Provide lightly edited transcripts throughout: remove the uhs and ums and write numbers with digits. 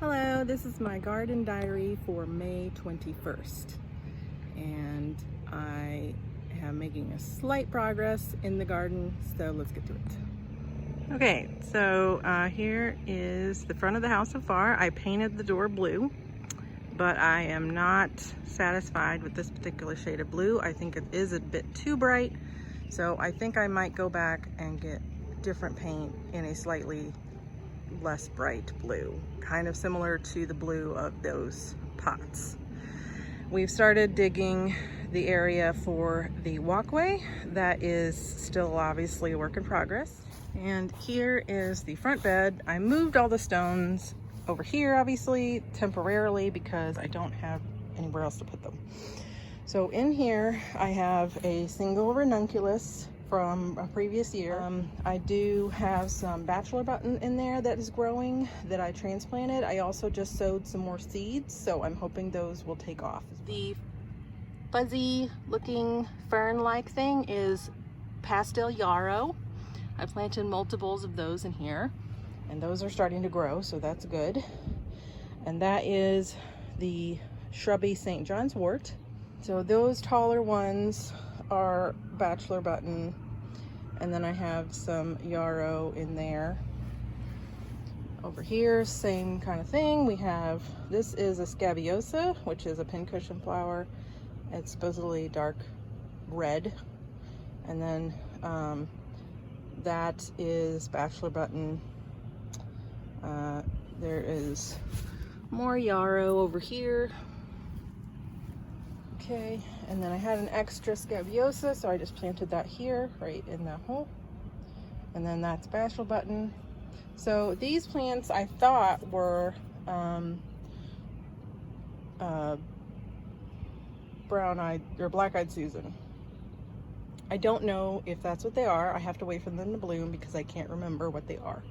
Hello, this is my garden diary for May 21st, and I am making a slight progress in the garden, so let's get to it. Okay, so here is the front of the house so far. I painted the door blue, but I am not satisfied with this particular shade of blue. I think it is a bit too bright, so I think I might go back and get different paint in a slightly less bright blue, kind of similar to the blue of those pots. We've started digging the area for the walkway. That is still obviously a work in progress. And here is the front bed. I moved all the stones over here, obviously, temporarily, because I don't have anywhere else to put them. So in here, I have a single ranunculus from a previous year. I do have some bachelor button in there that is growing that I transplanted. I also just sowed some more seeds, so I'm hoping those will take off. The fuzzy looking fern-like thing is pastel yarrow. I planted multiples of those in here, and those are starting to grow, so that's good. And that is the shrubby St. John's wort. So those taller ones are bachelor button, and then I have some yarrow in there. Over here, same kind of thing. We have, this is a scabiosa, which is a pincushion flower. It's supposedly dark red. And then that is bachelor button. There is more yarrow over here. Okay, and then I had an extra scabiosa, so I just planted that here, right in that hole. And then that's bachelor button. So these plants I thought were brown-eyed or black-eyed Susan. I don't know if that's what they are. I have to wait for them to bloom because I can't remember what they are.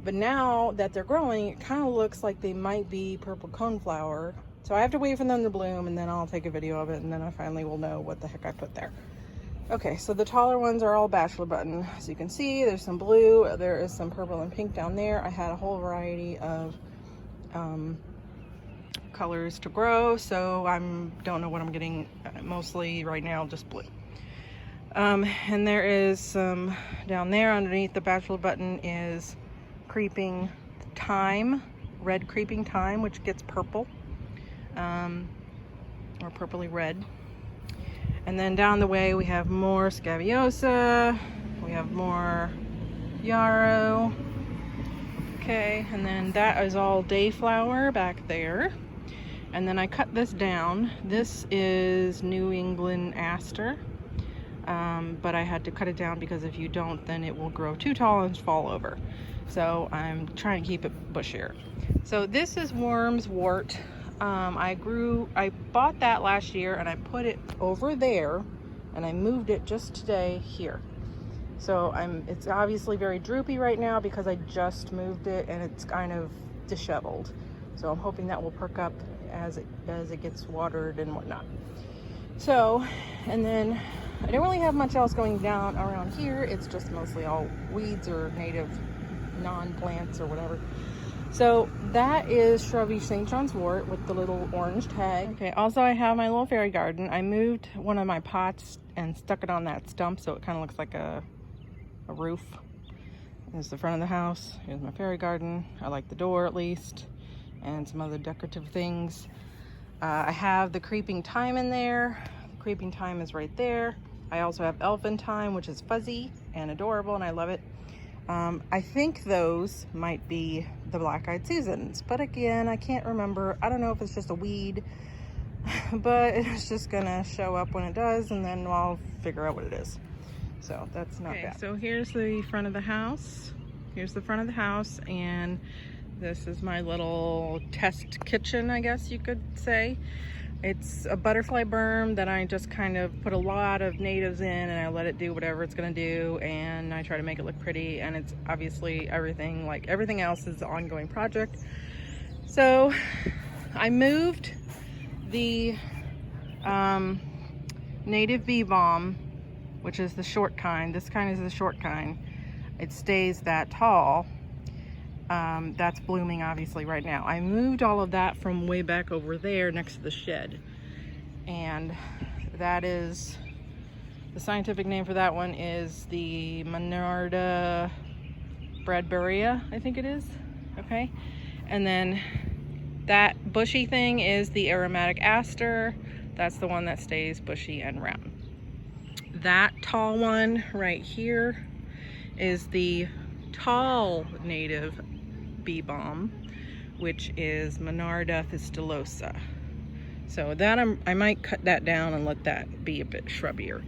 But now that they're growing, it kind of looks like they might be purple coneflower. So I have to wait for them to bloom, and then I'll take a video of it, and then I finally will know what the heck I put there. Okay, so the taller ones are all bachelor button. As you can see, there's some blue, there is some purple and pink down there. I had a whole variety of colors to grow, so I don't know what I'm getting. Mostly right now, just blue. And there is some down there underneath the bachelor button is creeping thyme, red creeping thyme, which gets purple. Or purpley red. And then down the way we have more scabiosa, we have more yarrow. Okay, and then that is all dayflower back there. And then I cut this down. This is New England aster, but I had to cut it down because if you don't, then it will grow too tall and fall over. So I'm trying to keep it bushier. So this is Worm's wort. I bought that last year and I put it over there, and I moved it just today here. So it's obviously very droopy right now because I just moved it and it's kind of disheveled. So I'm hoping that will perk up as it gets watered and whatnot. So, and then I don't really have much else going down around here. It's just mostly all weeds or native non-plants or whatever. So that is shrubby St. John's wort with the little orange tag. Okay, also I have my little fairy garden. I moved one of my pots and stuck it on that stump so it kind of looks like a roof. Here's the front of the house. Here's my fairy garden. I like the door at least, and some other decorative things. I have the creeping thyme in there. The creeping thyme is right there. I also have elfin thyme, which is fuzzy and adorable, and I love it. I think those might be the black-eyed Susans, but again, I can't remember. I don't know if it's just a weed, but it's just gonna show up when it does, and then I'll figure out what it is. So that's not bad. So here's the front of the house. Here's the front of the house, and this is my little test kitchen, I guess you could say. It's a butterfly berm that I just kind of put a lot of natives in, and I let it do whatever it's gonna do, and I try to make it look pretty, and it's obviously everything, like everything else is an ongoing project. So I moved the native bee balm, which is the short kind. This kind is the short kind. It stays that tall. That's blooming obviously right now. I moved all of that from way back over there next to the shed. And that is, the scientific name for that one is the Monarda bradburia, I think it is. Okay. And then that bushy thing is the aromatic aster. That's the one that stays bushy and round. That tall one right here is the tall native bee balm, which is Monarda fistulosa. So that I might cut that down and let that be a bit shrubbier.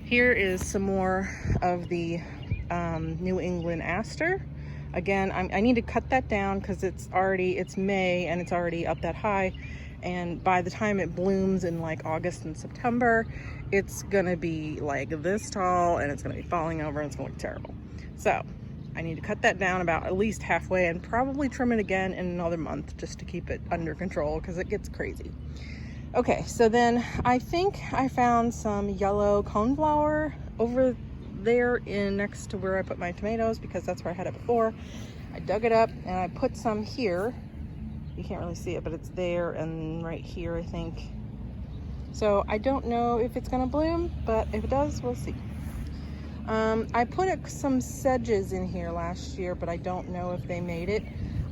Here is some more of the New England aster. Again, I need to cut that down because it's May and it's already up that high. And by the time it blooms in like August and September, it's gonna be like this tall and it's gonna be falling over and it's gonna look terrible. So I need to cut that down about at least halfway and probably trim it again in another month just to keep it under control because it gets crazy. Okay, so then I think I found some yellow coneflower over there next to where I put my tomatoes because that's where I had it before. I dug it up and I put some here. You can't really see it, but it's there and right here, I think. So I don't know if it's gonna bloom, but if it does, we'll see. I put some sedges in here last year, but I don't know if they made it.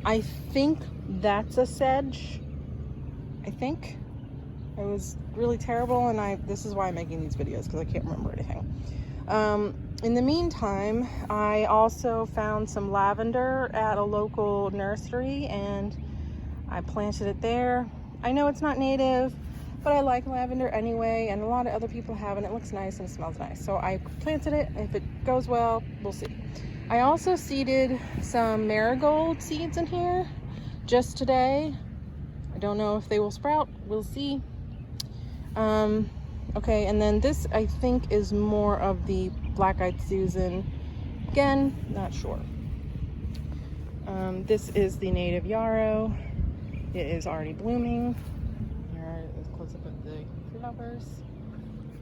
I think that's a sedge. I think. It was really terrible, and this is why I'm making these videos, because I can't remember anything. In the meantime, I also found some lavender at a local nursery, and I planted it there. I know it's not native, but I like lavender anyway, and a lot of other people have, and it looks nice and it smells nice. So I planted it. If it goes well, we'll see. I also seeded some marigold seeds in here just today. I don't know if they will sprout. We'll see. Okay, and then this I think is more of the Black-Eyed Susan. Again, not sure. This is the native yarrow. It is already blooming. Here is a close up of the flowers.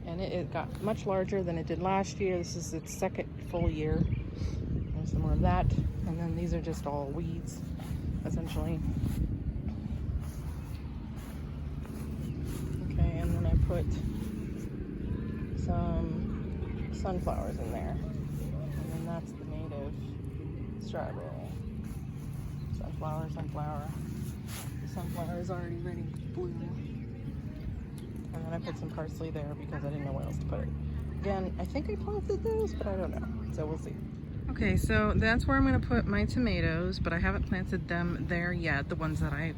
And it got much larger than it did last year. This is its second full year. There's some more of that. And then these are just all weeds, essentially. Okay, and then I put some sunflowers in there. And then that's the native strawberry. Sunflower. The sunflower is already ready to bloom. And then I put some parsley there because I didn't know where else to put it. Again, I think I planted those, but I don't know. So we'll see. Okay, so that's where I'm going to put my tomatoes, but I haven't planted them there yet. The ones that I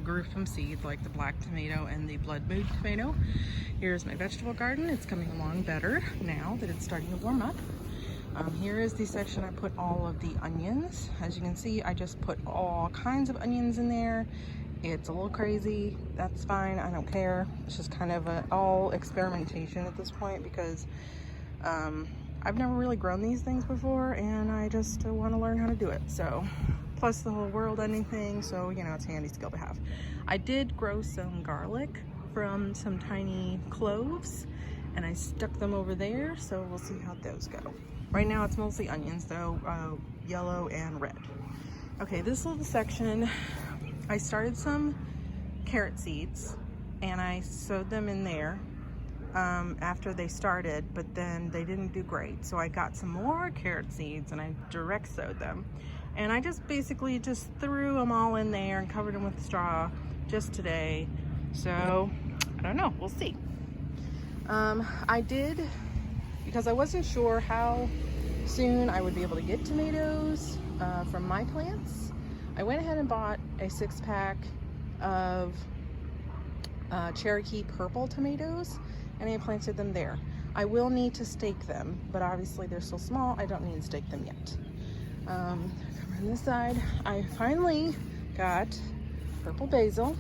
grew from seed, like the black tomato and the blood mood tomato. Here's my vegetable garden. It's coming along better now that it's starting to warm up. Here is the section I put all of the onions. As you can see, I just put all kinds of onions in there. It's a little crazy. That's fine. I don't care. It's just kind of all experimentation at this point because I've never really grown these things before and I just want to learn how to do it. So, plus the whole world ending thing, so you know, it's a handy skill to have. I did grow some garlic from some tiny cloves and I stuck them over there, so we'll see how those go. Right now it's mostly onions though, yellow and red. Okay, this little section, I started some carrot seeds and I sowed them in there after they started, but then they didn't do great. So I got some more carrot seeds and I direct sowed them. And I just basically just threw them all in there and covered them with straw just today. So I don't know, we'll see. I did, because I wasn't sure how soon I would be able to get tomatoes from my plants, I went ahead and bought a 6-pack of Cherokee purple tomatoes and I planted them there. I will need to stake them, but obviously they're still small. I don't need to stake them yet. On this side, I finally got purple basil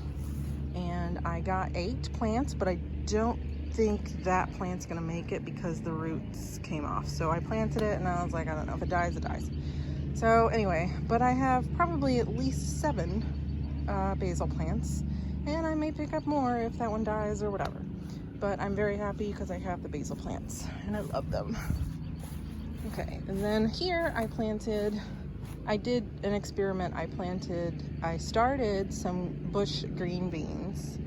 and I got 8 plants, but I don't think that plant's gonna make it because the roots came off. So I planted it and I was like, I don't know, if it dies, it dies. So anyway, but I have probably at least 7 basil plants and I may pick up more if that one dies or whatever. But I'm very happy because I have the basil plants and I love them. Okay, and then here I planted, I did an experiment. I started some bush green beans,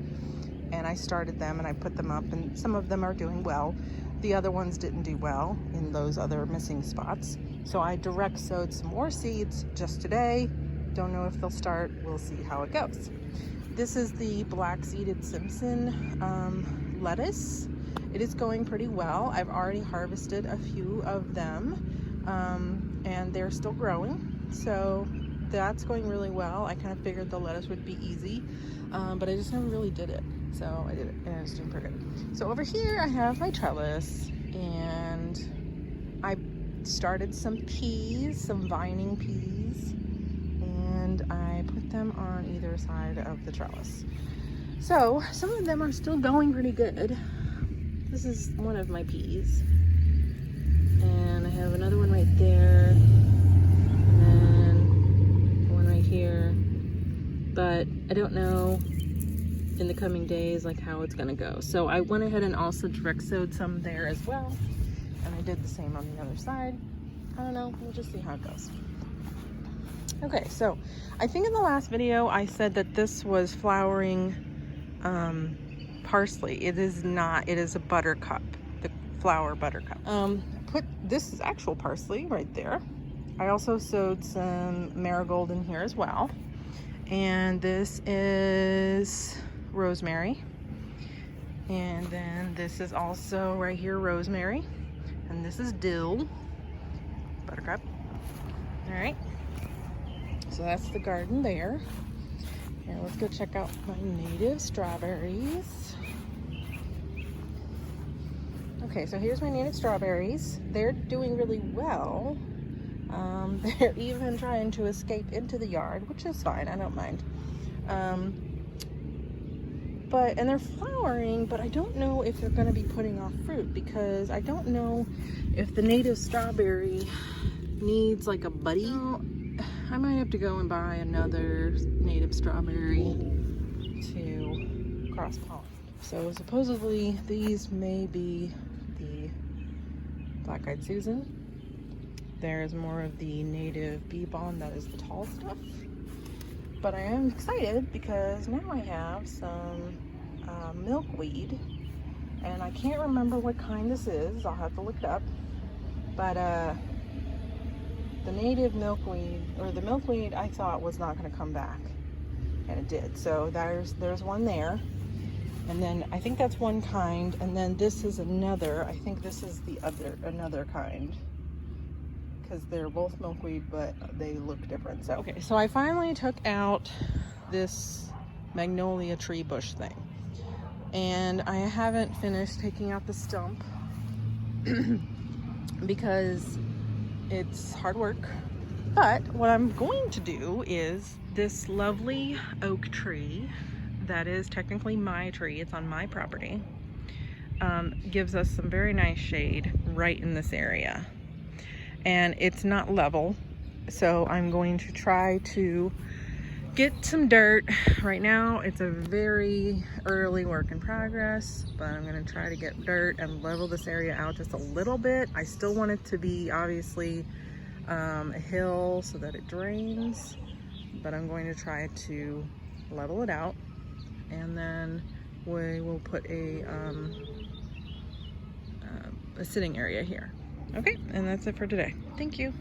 and I started them and I put them up, and some of them are doing well. The other ones didn't do well in those other missing spots. So I direct sowed some more seeds just today. Don't know if they'll start. We'll see how it goes. This is the black seeded Simpson lettuce. It is going pretty well. I've already harvested a few of them, and they're still growing. So that's going really well. I kind of figured the lettuce would be easy, but I just never really did it. So I did it, and it's doing pretty good. So over here I have my trellis, and I started some peas, some vining peas, and I put them on either side of the trellis. So some of them are still going pretty good. This is one of my peas, and I have another one right there, and then one right here, but I don't know in the coming days like how it's gonna go. So I went ahead and also direct sowed some there as well, and I did the same on the other side. I don't know, we'll just see how it goes. Okay, so I think in the last video I said that this was flowering parsley. It is not. It is a buttercup, the flower buttercup. This is actual parsley right there. I also sowed some marigold in here as well, and this is rosemary, and then this is also right here rosemary, and this is dill, buttercup. All right, so that's the garden there. Now let's go check out my native strawberries. Okay, so here's my native strawberries. They're doing really well. They're even trying to escape into the yard, which is fine, I don't mind. And they're flowering, but I don't know if they're gonna be putting off fruit, because I don't know if the native strawberry needs like a buddy. I might have to go and buy another native strawberry to cross pollinate. So supposedly these may be the black-eyed Susan. There's more of the native bee balm, that is the tall stuff. But I am excited because now I have some milkweed, and I can't remember what kind this is. I'll have to look it up. But the native milkweed, or the milkweed, I thought was not going to come back, and it did. So there's one there, and then I think that's one kind, and then this is another. I think this is another kind, because they're both milkweed, but they look different. So okay, so I finally took out this magnolia tree bush thing, and I haven't finished taking out the stump because it's hard work. But what I'm going to do is this lovely oak tree that is technically my tree, it's on my property, gives us some very nice shade right in this area, and it's not level, so I'm going to try to get some dirt. Right now it's a very early work in progress, but I'm going to try to get dirt and level this area out just a little bit. I still want it to be obviously a hill so that it drains, but I'm going to try to level it out, and then we will put a sitting area here. Okay, and that's it for today. Thank you.